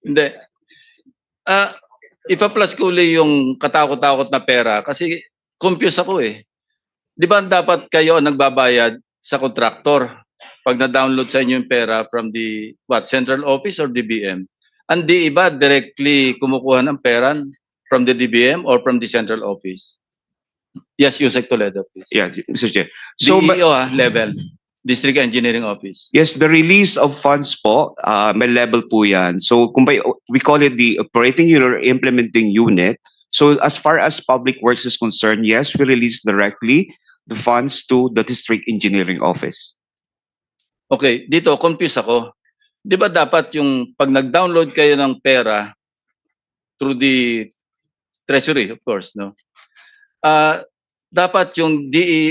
Hindi. Ipa-plus ko uli yung katakot-takot na pera kasi confused ako eh. Di ba dapat kayo ang nagbabayad sa kontraktor pag na-download sa inyo yung pera from the central office or DBM? Ang di iba directly kumukuha ng pera from the DBM or from the central office? Yes, Yusek Toledo, please. Yeah, Mr. Chair. So, DEO level, District Engineering Office. yes, the release of funds po, may level po yan. So, we call it the operating unit or implementing unit. So, as far as public works is concerned, yes, we release directly the funds to the District Engineering Office. Okay, dito confused ako. Di ba dapat yung pag nag-download kayo ng pera through the Treasury, of course, no? Dapat yung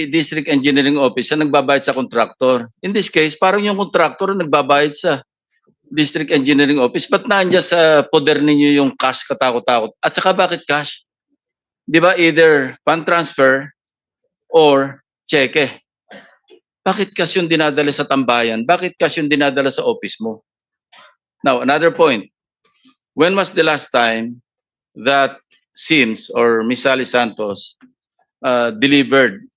District Engineering Office ang nagbabayad sa contractor. In this case, parang yung contractor ang nagbabayad sa District Engineering Office. Ba't nandiyan sa poder ninyo yung cash katakot-takot? At saka bakit cash? Di ba either fund transfer or cheque? Bakit cash yung dinadala sa tambayan? Bakit cash yung dinadala sa office mo? Now, another point. When was the last time that SIMS or Miss Sally Santos delivered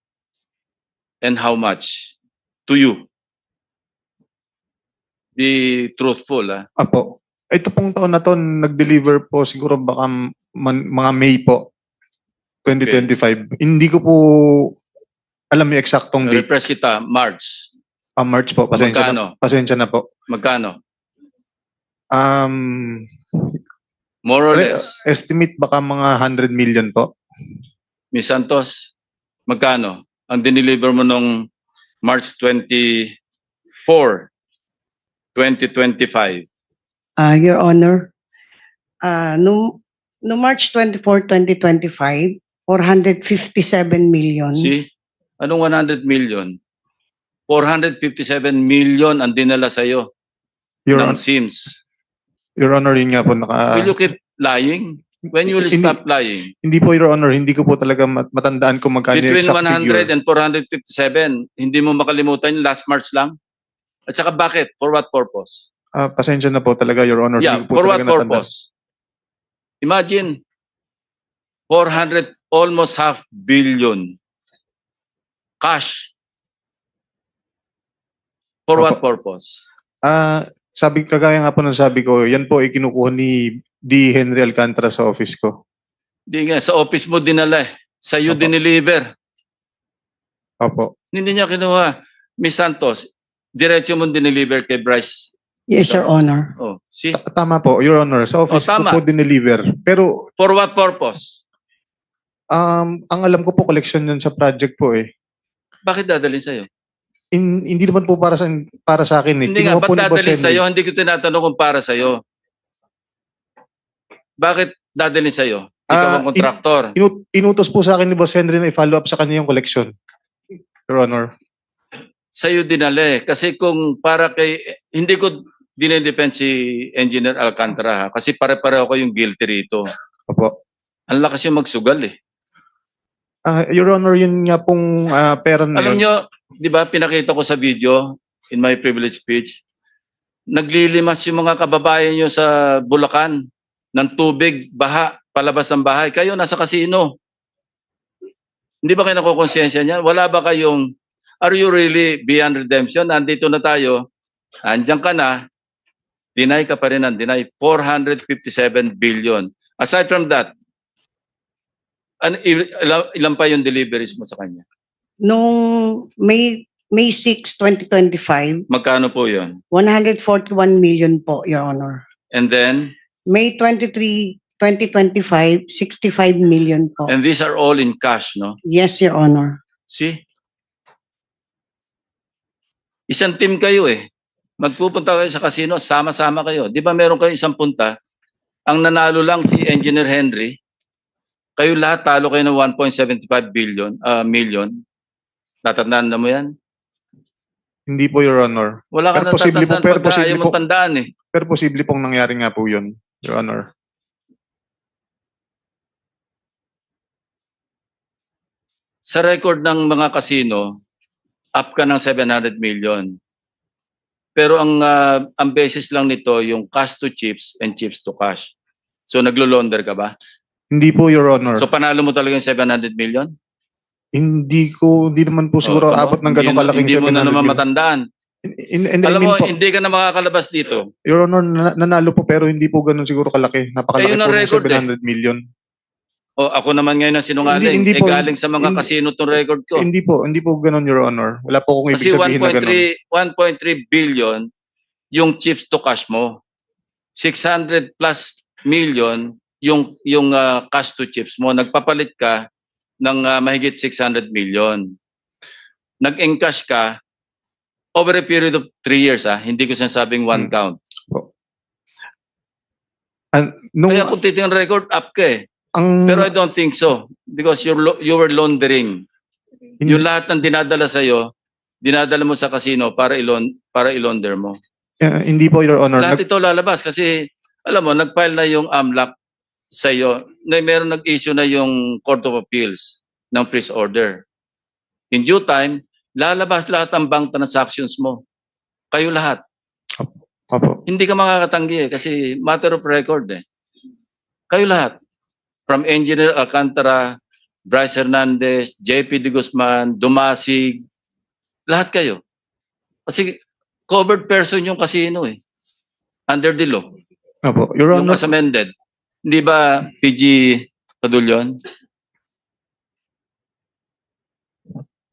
and how much to you? Be truthful, ah. Apo. Ito pong taon na to, nag-deliver po siguro baka mga May po, 2025. Hindi ko po alam yung eksaktong date. Repress kita, March. March po, pasensya Magkano? na, pasensya na po. Magkano? More or less? Estimate baka mga 100 million po. Ms. Santos, magkano ang dineliver mo nung March 24, 2025? Your Honor, no March 24, 2025, 457 million. See? Anong 100 million? 457 million ang dinala sa'yo ng SIMS. Your Honor, yun nga po Will you keep lying? When you will stop lying? Hindi po, Your Honor, hindi ko po talaga matandaan kung magkano yung Between exact 100 figure. and 457, hindi mo makalimutan yung last March lang? At saka bakit? For what purpose? Pasensya na po talaga, Your Honor. Yeah, Hindi ko po for what talaga natandaan. purpose? Imagine, 400, almost half billion cash. For what purpose? Kagaya nga po ng sabi ko, yan po ay kinukuha ni D. Henry Alcantara sa office ko. Di nga, sa office mo dinala eh. Sa iyo dineliver. Opo. Hindi niya kinuha. Miss Santos, diretso mo dineliver kay Bryce. Yes, Your Honor. Oh, see? Tama po, Your Honor. Sa office ko tama. po dineliver. Pero For what purpose? ang alam ko po, collection yun sa project po eh. Bakit dadalhin sa'yo? Hindi naman po para sa akin eh. Hindi nga, Kinuha po ba't ni Boss dadalhin Henry. sa'yo? Hindi ko tinatanong kung para sa'yo. Bakit dadalhin sa'yo? Ikaw ang kontraktor. Inutos po sa akin ni Boss Henry na i-follow up sa kanya yung collection. Your Honor. Sa'yo dinali. Kasi kung para kay... Hindi ko dinedepend si Engineer Alcantara ha? Kasi pare-pareho ko yung guilty rito. Opo. Ang lakas yung magsugal eh. Your Honor, yun nga pong pera na Alam yun. nyo, di ba pinakita ko sa video in my privilege speech, naglilimas yung mga kababayan nyo sa Bulacan ng tubig, baha, palabas ng bahay. Kayo nasa casino. Hindi ba kayo nakukonsensya niyan? Wala ba kayong, are you really beyond redemption? Nandito na tayo, andyan ka na, deny ka pa rin ng deny, 457 billion. Aside from that, ilan pa yung deliveries mo sa kanya? Noong May 6, 2025, Magkano po yun? 141 million po, Your Honor. And then, May 23, 2025, 65 million po. and these are all in cash, no? Yes, Your Honor. See? Isang team kayo eh. Magpupunta kayo sa casino, sama-sama kayo. Di ba meron kayo isang punta, ang nanalo lang si Engineer Henry, kayo lahat talo kayo ng 1.75 million. Tatandaan na mo yan? Hindi po, Your Honor. Wala ka Pero posible po, natatandaan pagka ayaw mong tandaan eh. Pero posible pong nangyari nga po yun, Your Honor. Sa record ng mga casino, up ka ng 700 million. Pero ang basis lang nito yung cash to chips and chips to cash. So naglo-launder ka ba? Hindi po, Your Honor. So panalo mo talaga yung 700 million? Hindi naman po siguro tama. abot ng ganong kalaking Hindi mo na 700 naman million. matandaan. And I Alam mean mo, po, hindi ka na makakalabas dito. Your Honor, nanalo po pero hindi po ganun siguro kalaki. Napakalaki Yun ang po ng record 700 million. O ako naman ngayon ang sinungaling. Hindi po. Galing sa mga Hindi- casino tong record ko. Hindi po ganun, Your Honor. Wala po akong ibig Kasi sabihin na ganun. 1.3 billion yung chips to cash mo. 600 plus million yung cash to chips mo. Nagpapalit ka ng mahigit 600 million. Nag-encash ka over a period of 3 years. Hindi ko sinasabing one count. Nung, Kaya kung titingnan record, up ka eh. ang, Pero I don't think so. Because you were laundering. Yung lahat ng dinadala sa'yo, dinadala mo sa casino para ilaunder mo. hindi po, Your Honor. Lahat ito lalabas kasi, alam mo, nag-file na yung AMLAC sa'yo. Meron nag-issue na yung Court of Appeals ng freeze order. In due time, lalabas lahat ang bank transactions mo. Kayo lahat. Opo. Hindi ka makakatanggi eh, kasi matter of record eh. Kayo lahat. From Engineer Alcantara, Bryce Hernandez, JP De Guzman, Dumasig, lahat kayo. Kasi covered person yung casino eh. Under the law. Opo. Your Yung Honor, as amended. Hindi ba PG Padulyon?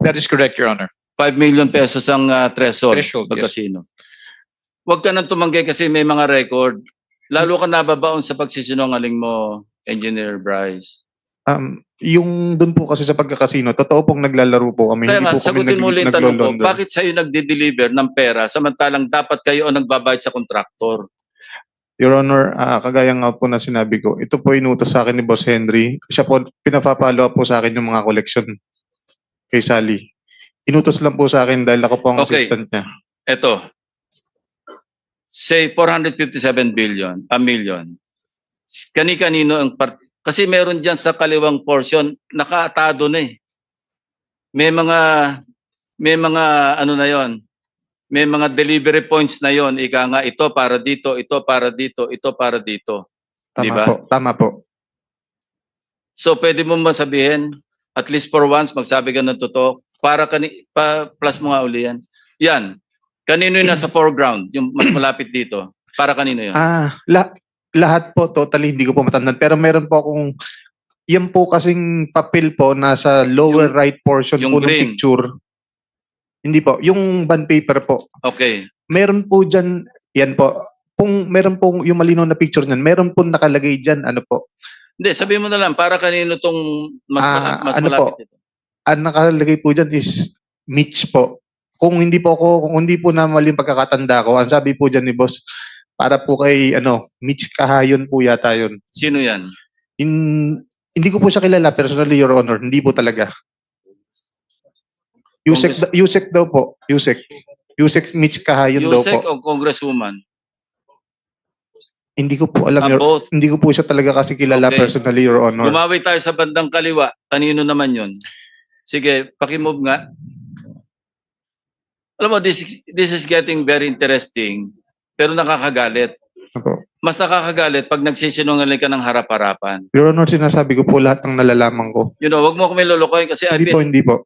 That is correct, Your Honor. 5 million pesos ang threshold pag Yes. casino. Huwag ka nang tumanggi kasi may mga record. Lalo ka nababaon sa pagsisinungaling mo, Engineer Bryce. yung dun po kasi sa pagkakasino, totoo pong naglalaro po kami. Kaya Hindi nga, po kami sagutin mo ulit yung tanong ko, naglo-launder. bakit sa'yo nagde-deliver ng pera samantalang dapat kayo ang nagbabayad sa kontraktor? Your Honor, kagaya nga po na sinabi ko, ito po inutos sa akin ni Boss Henry. Siya po, pinapapalo po sa akin yung mga collection kay Sally. Inutos lang po sa akin dahil ako po ang Okay. assistant niya. Ito, say 457 million. Kani-kanino ang kasi meron dyan sa kaliwang portion, nakaatado na eh. May mga ano na yon. May mga delivery points na yon. Ika nga, ito para dito, ito para dito, ito para dito. Di ba? Tama po. So pwede mo masabihin, at least for once, magsabi ka ng totoo, plus mo nga uli yan. Yan. Kanino yung nasa foreground, yung mas malapit dito? Para kanino yun? Lahat po, totally, hindi ko po matandaan. Pero meron po akong, yan po kasing papel po, nasa lower Yung- right portion yung po ng green. picture. Hindi po, yung bond paper po. Okay. Meron po dyan, yan po, meron pong yung malinaw na picture niyan, meron po nakalagay dyan, ano po, Hindi, sabihin mo na lang, para kanino tong mas ano malapit po? dito? ang nakalagay po dyan is Mitch po. Kung hindi po na mali yung pagkakatanda ko, ang sabi po dyan ni boss, para po kay Mitch Kahayon po yata yun. Sino yan? Hindi ko po siya kilala personally, Your Honor. Hindi po talaga. Yusek daw po. Yusek Mitch Kahayon daw Yusek po. o Congresswoman? Hindi ko po alam, Both. hindi ko po siya talaga kasi kilala Okay. personally, Your Honor. Gumawi tayo sa bandang kaliwa. Kanino naman yun? Sige, pakimove nga. Alam mo, this is getting very interesting, pero nakakagalit. Opo. Mas nakakagalit pag nagsisinungaling ka ng harap-harapan. Your Honor, sinasabi ko po lahat ng nalalaman ko. You know, wag mo kami lulukoy kasi Hindi po.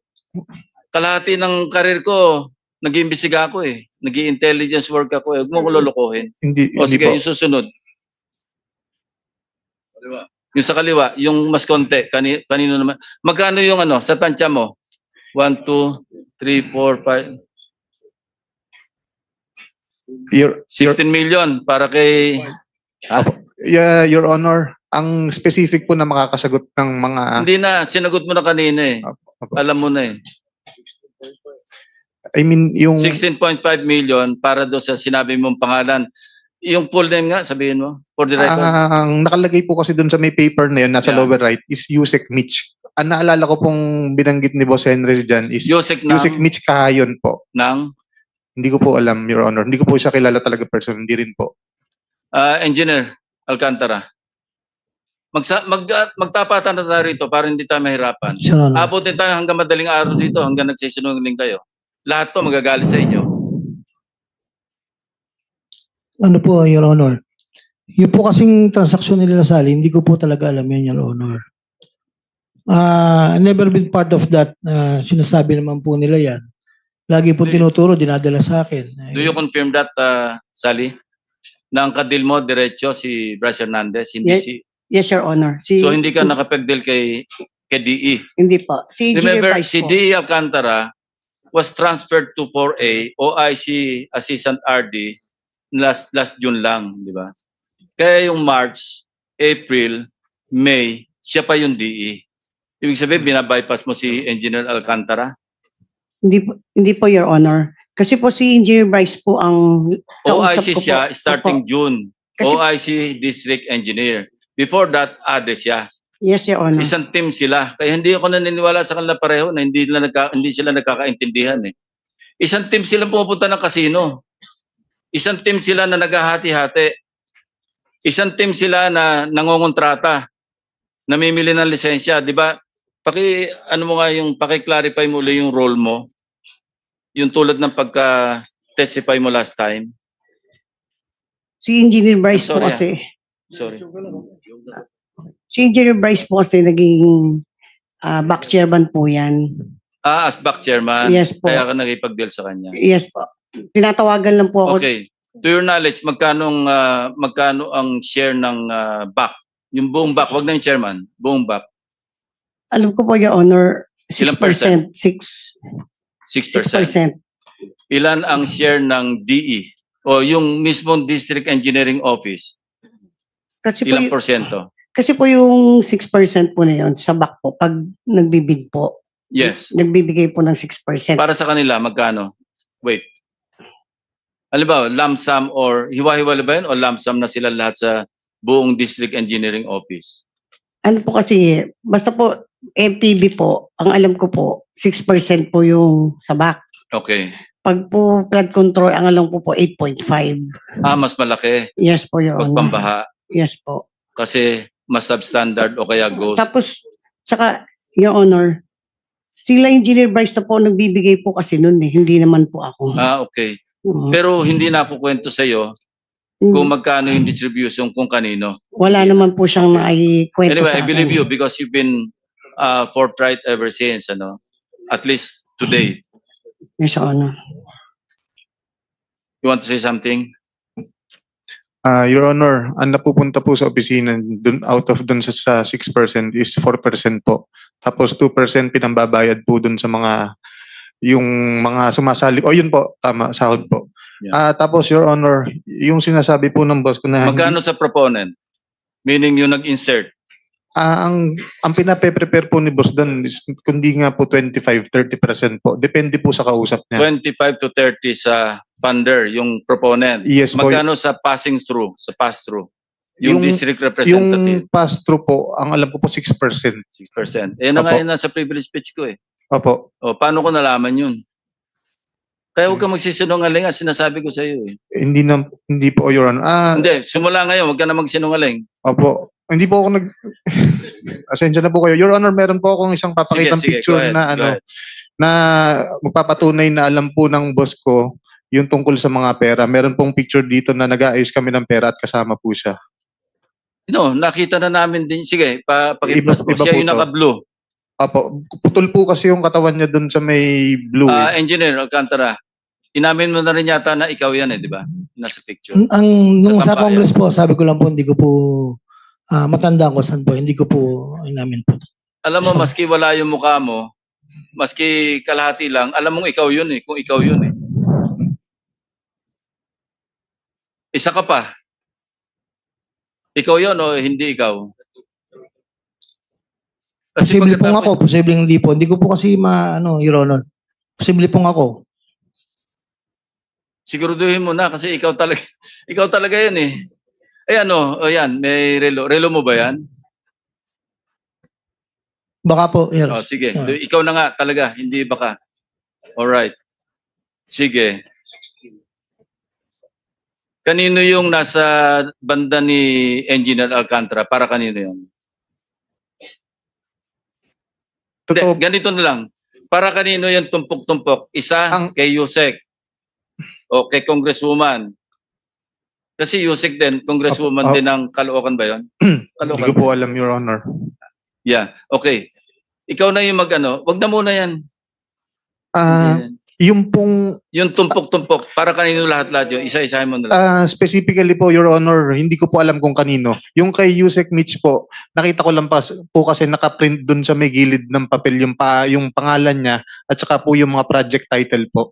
kalahati ng karir ko, nag-iimbestiga ako eh. Nag-i-intelligence work ako eh. Huwag mo ko lulukohin. Hindi O sige, po. yung susunod. Yung sa kaliwa, yung mas konti, kanino naman. Magkano yung sa tansya mo? 1, 2, 3, 4, 5. Your 16 million para kay... Your Honor, ang specific po na makakasagot ng mga Hindi na, sinagot mo na kanina eh. Opo. Alam mo na eh. I mean yung 16.5 million para doon sa sinabi mong pangalan. Yung full name nga, sabihin mo, for the record. ang nakalagay po kasi doon sa may paper na yun nasa Yeah. lower right is Yusek Mitch. Ang naalala ko pong binanggit ni Boss Henry dyan is Yusek Yusek Mitch Kahayon po. ng Hindi ko po alam, Your Honor. Hindi ko po siya kilala talaga person. Hindi rin po. Engineer Alcantara. Magtapatan na tayo rito para hindi tayo mahirapan. Your Honor. Abutin tayo hanggang madaling araw dito, hanggang nagsisinungaling kayo. Lahat to magagalit sa inyo. Ano po, Your Honor? Yung po kasing transaksyon nila Sally, hindi ko po talaga alam yan, Your Honor. Never been part of that. Sinasabi naman po nila yan. Lagi po tinuturo, dinadala sa akin. Do you confirm that, Sally? Na ang kadil mo, diretso si Bryce Hernandez, hindi Yes. Yes, Your Honor. So hindi ka nakapagdeal kay DE. Hindi po. Si Engineer Remember, Bryce si po. DE Alcantara was transferred to 4A, OIC Assistant RD, last June lang, di ba? Kaya yung March, April, May, siya pa yung DE. Ibig sabihin, binabypass mo si Engineer Alcantara? Hindi po, Your Honor. Kasi po si Engineer Bryce po ang kausap OIC ko siya po. starting Opo. June. Kasi- OIC District Engineer. Before that, ADE siya. Yes, Your Honor. Isang team sila. Kaya hindi ako naniniwala sa kanila pareho na hindi sila nagkakaintindihan eh. Isang team sila pumupunta ng kasino. Isang team sila na naghahati-hati. Isang team sila na nangongontrata. Namimili ng lisensya, di ba? Paki-clarify mo ulit yung role mo. Yung tulad ng pagka-testify mo last time. Si Engineer Bryce I'm sorry, po kasi. Sorry. Si Engineer Bryce po kasi naging back chairman po yan. As back chairman, Yes po. kaya ka nakipag-deal sa kanya. Yes po. Tinatawagan lang po ako. Okay. To your knowledge, magkano ang share ng back? Yung buong back, wag na yung chairman, buong back. Alam ko po, Your Honor, 6%. Ilang percent? 6%. Ilan ang share ng DE? O yung mismong District Engineering Office? Kasi po, Ilang porsyento? kasi po yung 6% po na yun sa back po, pag nagbibid po, Yes. nagbibigay po ng 6%. Para sa kanila, magkano? Wait. Alam ba, lump sum or hiwa-hiwala ba yun o lump sum na sila lahat sa buong District Engineering Office? Ano po kasi, basta po, MPB po, ang alam ko po, 6% po yung sa back. Okay. Pag po flood control, ang alam ko po, 8.5. Mas malaki. Yes po, Your Pag Honor. pambaha. Yes po. Kasi mas substandard o kaya ghost. Tapos, saka, Your Honor, sila Engineer Bryce na po nagbibigay po kasi nun eh, hindi naman po ako. Okay. Mm. Pero hindi na ako kwento sa iyo kung magkano yung distribution kung kanino. Wala naman po siyang naikwento Anyway, sa I akin. believe you because you've been forthright ever since, at least today. Yes, Your Honor. You want to say something? Your Honor, ang napupunta po sa opisina dun, out of dun sa 6% is 4% po. Tapos 2% pinambabayad po dun sa yung mga sumasali. O yun po, tama, sahod po. Yeah. Tapos Your Honor, yung sinasabi po ng boss ko na Magkano sa proponent? Meaning yung nag-insert. ang pinape-prepare po ni boss doon is kundi nga po 25-30% po. Depende po sa kausap niya. 25 to 30 sa funder, yung proponent. Yes po. Magkano sa passing through, sa pass-through? Yung district Yung representative. pass-through po, ang alam ko po 6%. 6%. Eh, na nga yun nasa privilege speech ko eh. Opo. O, paano ko nalaman yun? Kaya huwag ka magsisinungaling, sinasabi ko sa iyo eh. Hindi po, Your Honor. Hindi, simula ngayon, huwag ka na magsinungaling. Opo. Hindi po ako Asensya na po kayo. Your Honor, meron po akong isang papakitang Sige, picture go ahead, na go ahead. na magpapatunay na alam po ng boss ko yung tungkol sa mga pera. Meron pong picture dito na nag-aayos kami ng pera at kasama po siya. No, nakita na namin din. Sige, pakita mo. Iba Siya po yung to. naka-blue. Opo. Putol po kasi yung katawan niya dun sa may blue. Engineer Alcantara, inamin mo na rin yata na ikaw yan eh, di ba? Nasa picture. Nung sa Sa tambayan. Congress po, sabi ko lang po, hindi ko po matandaan ko saan po, hindi ko po inamin po. Alam mo, maski wala yung mukha mo, maski kalahati lang, alam mong ikaw yun eh, kung ikaw yun eh. Isa ka pa. Ikaw yun o hindi ikaw? Kasi Posible pong pagkatapos- ako, posible hindi po. Hindi ko po kasi Your Honor. Posible pong ako. Siguraduhin mo na kasi ikaw talaga yan eh. Ayan ayan, may relo. Relo mo ba yan? Baka po, Your Oh, sige. Ah. Ikaw na nga talaga, hindi baka. Alright. Sige. Kanino yung nasa banda ni Engineer Alcantara? Para kanino yun? Totoo. Ganito na lang. Para kanino yung tumpok-tumpok? Isa kay Yusek o kay Congresswoman Kasi Yusek din, congresswoman Opo. din ng Caloocan ba yun? Hindi ko po alam, Your Honor. Yeah, okay. Ikaw na yung mag-ano, wag na muna yan. Ah, yung pong Yung tumpok-tumpok, para kanino lahat-lahat yun, isa-isahin mo na lang. specifically po, Your Honor, hindi ko po alam kung kanino. Yung kay Yusek Mitch po, nakita ko lang po kasi nakaprint dun sa may gilid ng papel yung pangalan niya at saka po yung mga project title po.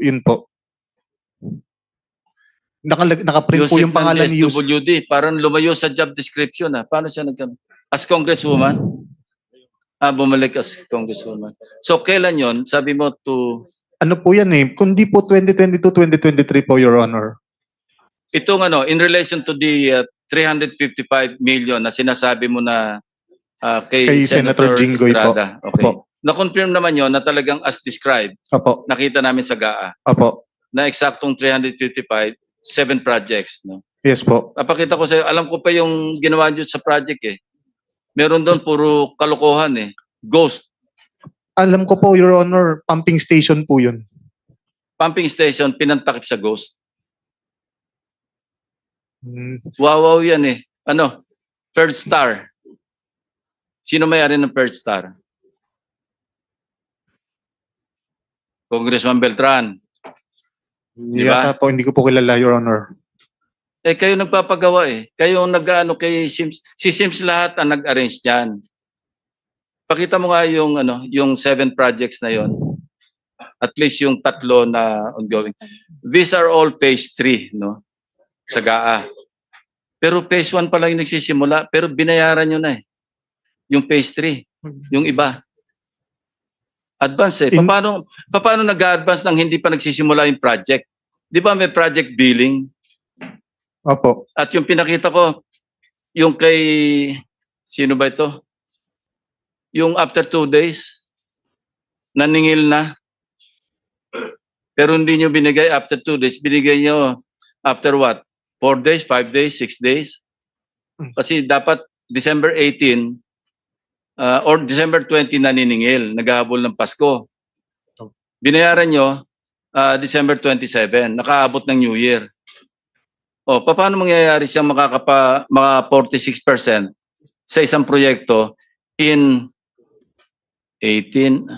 Yun po. Nakaprint po yung pangalan ni Yusek. SWD, parang lumayo sa job description. Paano siya as congresswoman? Bumalik as congresswoman. So, kailan yon? Sabi mo to... Ano po yan eh? Kundi po 2022-2023 po, Your Honor. Itong in relation to the 355 million na sinasabi mo na kay Senator Jinggoy po. Estrada. Okay. Opo. Na-confirm naman yon na talagang as described, Opo. nakita namin sa GAA, Opo. na eksaktong 355, 7 projects. No? Yes po. Papakita ko sa'yo, alam ko pa yung ginawa nyo sa project eh. Meron doon puro kalokohan eh. Ghost. Alam ko po, Your Honor, pumping station po yun. Pumping station, pinantakip sa ghost. Hmm. Wow yan eh. Third Star. Sino may-ari ng Third Star? Congressman Beltran. Di ba? Yata po, hindi ko po kilala, Your Honor. Kayo nagpapagawa eh. Kayo nag-ano kay Sims. Si Sims lahat ang nag-arrange diyan. Pakita mo nga yung 7 projects na yon. At least yung 3 na ongoing. These are all phase 3, no? Sa GAA. Pero phase 1 pa lang yung nagsisimula, pero binayaran nyo na eh. Yung phase 3, yung iba. Advance eh. Paano nag-advance nang hindi pa nagsisimula yung project? Di ba may project billing? Opo. At yung pinakita ko, yung kay, sino ba ito? Yung after 2 days, naningil na. Pero hindi nyo binigay after 2 days, binigay nyo after what? 4 days, 5 days, 6 days? Kasi dapat December 18 or December 20 naniningil, naghahabol ng Pasko. Binayaran nyo December 27, nakaabot ng New Year. Paano mangyayari siyang maka 46% sa isang proyekto in 18,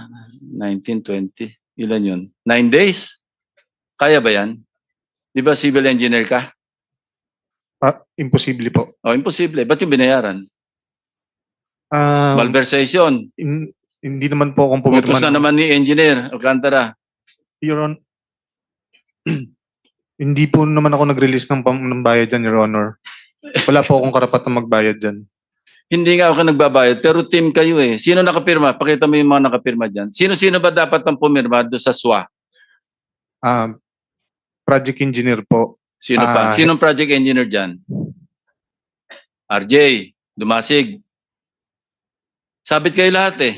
19, 20, ilan yun? 9 days? Kaya ba yan? Di ba civil engineer ka? Imposible po. Imposible. Ba't yung binayaran? Ah, Malversation. hindi naman po akong pumirma. Utos na naman ni engineer Alcantara. Your Honor, hindi po naman ako nag-release ng bayad dyan, Your Honor. Wala po akong karapat na magbayad dyan. Hindi nga ako nagbabayad, pero team kayo eh. Sino nakapirma? Pakita mo yung mga nakapirma dyan. Sino-sino ba dapat ang pumirma doon sa SWA? Project engineer po. Sino pa? Sinong project engineer dyan? RJ, Dumasig. Sabit kayo lahat eh.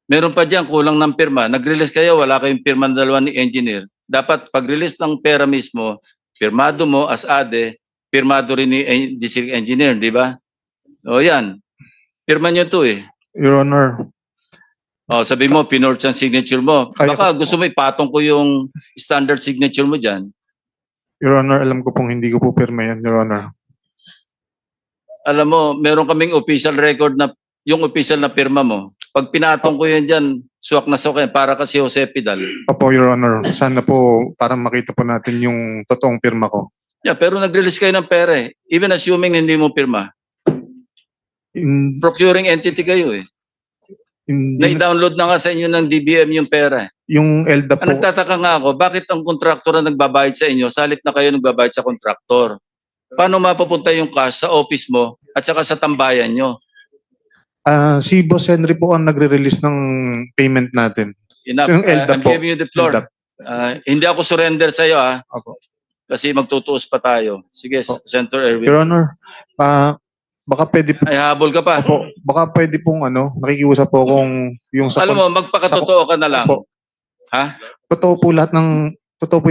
Meron pa dyan, kulang ng pirma. Nag-release kayo, wala kayong pirma ng dalawa ni engineer. Dapat pag-release ng pera mismo, pirmado mo as ADE, pirmado rin ni district engineer, di ba? Yan. Pirma nyo to eh. Your Honor. Sabi mo, pinorts ang signature mo. Kaya Baka gusto mo ipatong ko yung standard signature mo dyan. Your Honor, alam ko pong hindi ko po pirma yan, Your Honor. Alam mo, meron kaming official record na yung official na pirma mo. Pag pinatong ko yan dyan, suwak na suwak yan, para kasi Jose Pidal. Opo, Your Honor. Sana po, para makita po natin yung totoong pirma ko. Yeah, pero nag-release kayo ng pera eh. Even assuming hindi mo pirma. Procuring entity kayo eh. Na-download na nga sa inyo ng DBM yung pera. Yung ELDA po. Nagtataka nga ako, bakit ang kontraktor na nagbabayad sa inyo, sa halip na kayo nagbabayad sa kontraktor? Paano mapapunta yung cash sa office mo at saka sa tambayan nyo? Si Boss Henry po ang nagre-release ng payment natin. Enough. So yung ELDA I'm po. giving you the floor. ELDA. Hindi ako surrender sa iyo Opo. kasi magtutuos pa tayo. Sige, Senator Erwin. Your Honor, baka pwede po. Ay, habol ka pa. Opo, baka pwede pong nakikiusap po kung yung sa... Alam mo, magpakatotoo ka na lang. Opo. Ha? Totoo po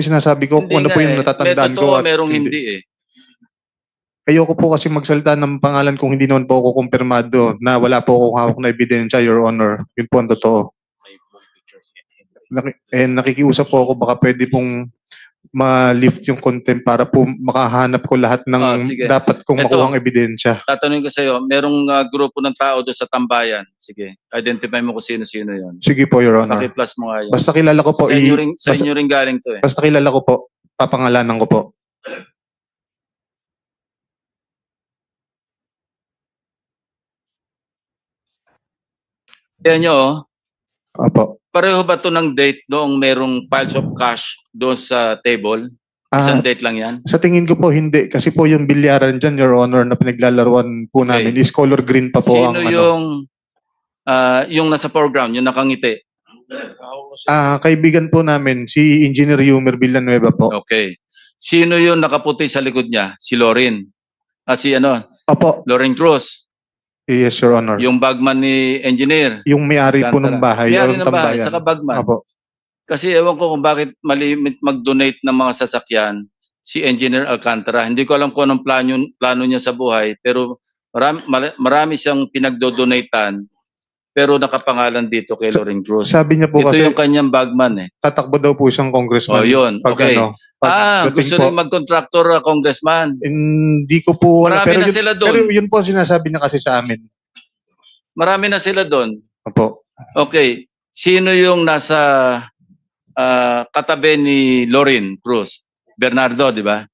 yung sinasabi ko kung ano po yung natatandaan may ko. totoo, merong hindi eh. Ayoko po kasi magsalita ng pangalan kung hindi naman po ako kumpirmado na wala po akong hawak na ebidensya, Your Honor. Yun po ang totoo. Nakikiusap po ako, baka pwede pong ma-lift yung contempt para po makahanap ko lahat ng sige. dapat kong Ito. makuhang ebidensya. Tatanungin ko sa iyo, merong grupo ng tao doon sa tambayan. Sige, identify mo kung sino-sino 'yon. Sige po, Your Honor. Paki-plus mo nga 'yan. Basta kilala ko po, Sa inyo ring galing 'to eh. basta kilala ko po, papangalanan ko po. Yan nyo, Opo. pareho ba to ng date noong merong piles of cash doon sa table? Isang date lang yan? Sa tingin ko po hindi kasi po yung bilyaran dyan, Your Honor, na pinaglalaruan po Okay. namin is color green pa po Sino ang ano. yung nasa foreground, yung nakangiti? Kaibigan po namin, si Engineer Yumer Villanueva po. Okay. Sino yung nakaputi sa likod niya? Si Lorin. Si Opo, Lorin Cruz. yes, Your Honor. Yung bagman ni engineer. Yung may-ari po ng bahay. May-ari yung ng bahay, tambayan. saka bagman. Opo. Kasi ewan ko kung bakit malimit mag-donate ng mga sasakyan si Engineer Alcantara. Hindi ko alam kung anong plano niya sa buhay, pero marami siyang pinagdo-donatean, pero nakapangalan dito kay Lorin Cruz. Sabi niya po Ito kasi yung kanyang bagman eh. tatakbo daw po siyang congressman. Oh, yun. Pag Okay. pagdating Gusto po. rin mag-contractor congressman. Hindi ko po Marami na sila doon. Pero yun po ang sinasabi niya kasi sa amin. Marami na sila doon. Opo. Okay. Sino yung nasa katabi ni Lorin Cruz? Bernardo, di ba?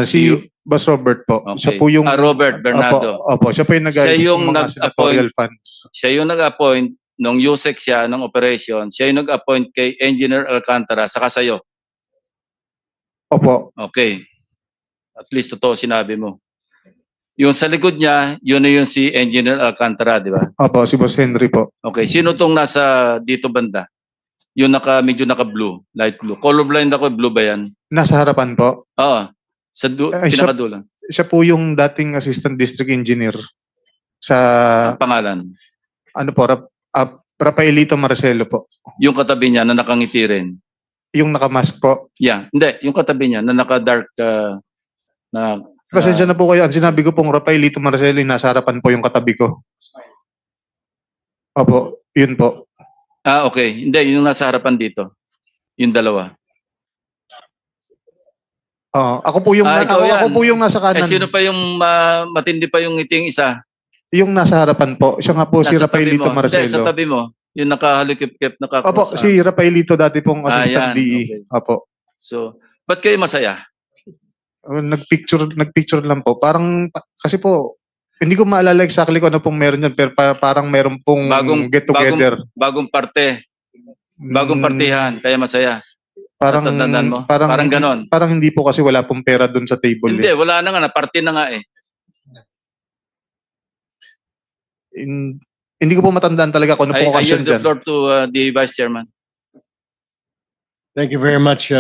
Si Boss Robert po. Okay. Siya po yung Robert Bernardo. Opo, siya po yung Siya nag-ayos yung ng mga senatorial funds. Siya yung nag-appoint nung USEC siya ng operation. Siya yung nag-appoint kay Engineer Alcantara saka sa'yo. Opo. Okay. At least totoo sinabi mo. Yung sa likod niya, yun na yung si Engineer Alcantara, di ba? Opo, si Boss Henry po. Okay. Sino tong nasa dito banda? Yung medyo naka-blue, light blue. Colorblind ako, blue ba yan? Nasa harapan po. Oo. Sa siya- pinakadulo. Siya po yung dating Assistant District Engineer sa Ang pangalan. Rafaelito Marcelo po. Yung katabi niya na nakangiti rin. Yung nakamask po. Yeah. Hindi. Yung katabi niya na naka-dark na... Pasensya na po kayo. Ang sinabi ko pong Rafaelito Marcelo, yung nasa harapan po yung katabi ko. Opo, yun po. Okay. Hindi. Yung nasa harapan dito. Yung dalawa. Ako po yung ikaw yan. ako po yung nasa kanan. Sino pa yung matindi pa yung ngiting isa? Yung nasa harapan po. Siya nga po si Nasa tabi Rafaelito mo. Hindi, sa Marcelo. tabi mo. Yung nakahalikip-kip, Opo, naka-cross si Rafaelito dati pong Assistant yan, DE. okay. Opo. So, ba't kayo masaya? Nagpicture lang po. Parang kasi po hindi ko maalala exactly kung ano pong meron yan, pero parang meron pong get together. Bagong parte. Bagong partihan. Kaya masaya. Parang Natatandaan mo? parang ganon. Parang hindi po kasi wala pong pera doon sa table. Hindi, wala na nga. Parte na nga eh. Hindi ko po matandaan talaga kung ano po I occasion yield the dyan. floor to the Vice Chairman. Thank you very much,